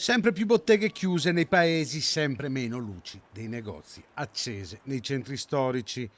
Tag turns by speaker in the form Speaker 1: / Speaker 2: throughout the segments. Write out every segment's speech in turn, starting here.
Speaker 1: Sempre più botteghe chiuse nei paesi, sempre meno luci dei negozi accese nei centri storici.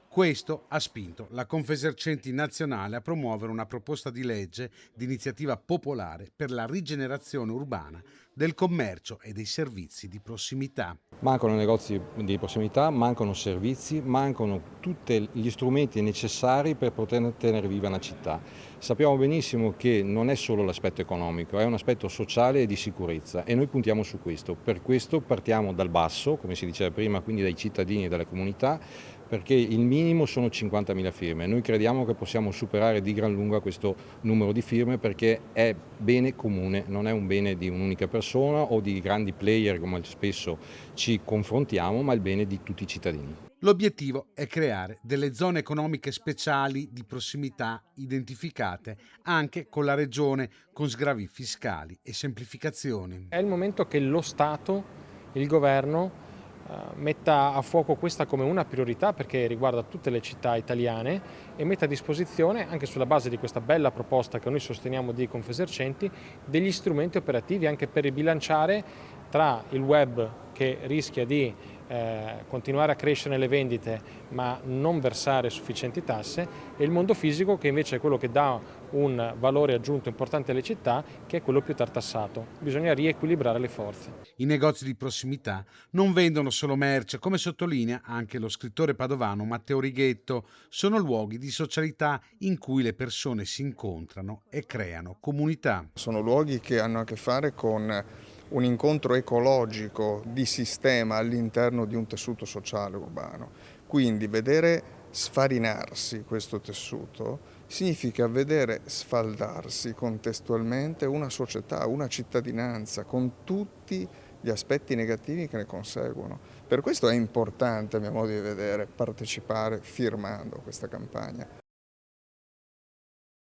Speaker 1: Questo ha spinto la Confesercenti Nazionale a promuovere una proposta di legge di iniziativa popolare per la rigenerazione urbana del commercio e dei servizi di prossimità.
Speaker 2: Mancano negozi di prossimità, mancano servizi, mancano tutti gli strumenti necessari per poter tenere viva una città. Sappiamo benissimo che non è solo l'aspetto economico, è un aspetto sociale e di sicurezza e noi puntiamo su questo. Per questo partiamo dal basso, come si diceva prima, quindi dai cittadini e dalle comunità, perché il minimo sono 50.000 firme. Noi crediamo che possiamo superare di gran lunga questo numero di firme perché è bene comune, non è un bene di un'unica persona o di grandi player come spesso ci confrontiamo, ma è il bene di tutti i cittadini.
Speaker 1: L'obiettivo è creare delle zone economiche speciali di prossimità identificate anche con la regione, con sgravi fiscali e semplificazioni.
Speaker 3: È il momento che lo Stato, il governo, metta a fuoco questa come una priorità perché riguarda tutte le città italiane e metta a disposizione, anche sulla base di questa bella proposta che noi sosteniamo di Confesercenti, degli strumenti operativi anche per ribilanciare tra il web che rischia di continuare a crescere nelle vendite ma non versare sufficienti tasse e il mondo fisico che invece è quello che dà un valore aggiunto importante alle città, che è quello più tartassato. Bisogna riequilibrare le forze.
Speaker 1: I negozi di prossimità non vendono solo merce, come sottolinea anche lo scrittore padovano Matteo Righetto, sono luoghi di socialità in cui le persone si incontrano e creano comunità.
Speaker 4: Sono luoghi che hanno a che fare con un incontro ecologico di sistema all'interno di un tessuto sociale urbano. Quindi vedere sfarinarsi questo tessuto significa vedere sfaldarsi contestualmente una società, una cittadinanza con tutti gli aspetti negativi che ne conseguono. Per questo è importante, a mio modo di vedere, partecipare firmando questa campagna.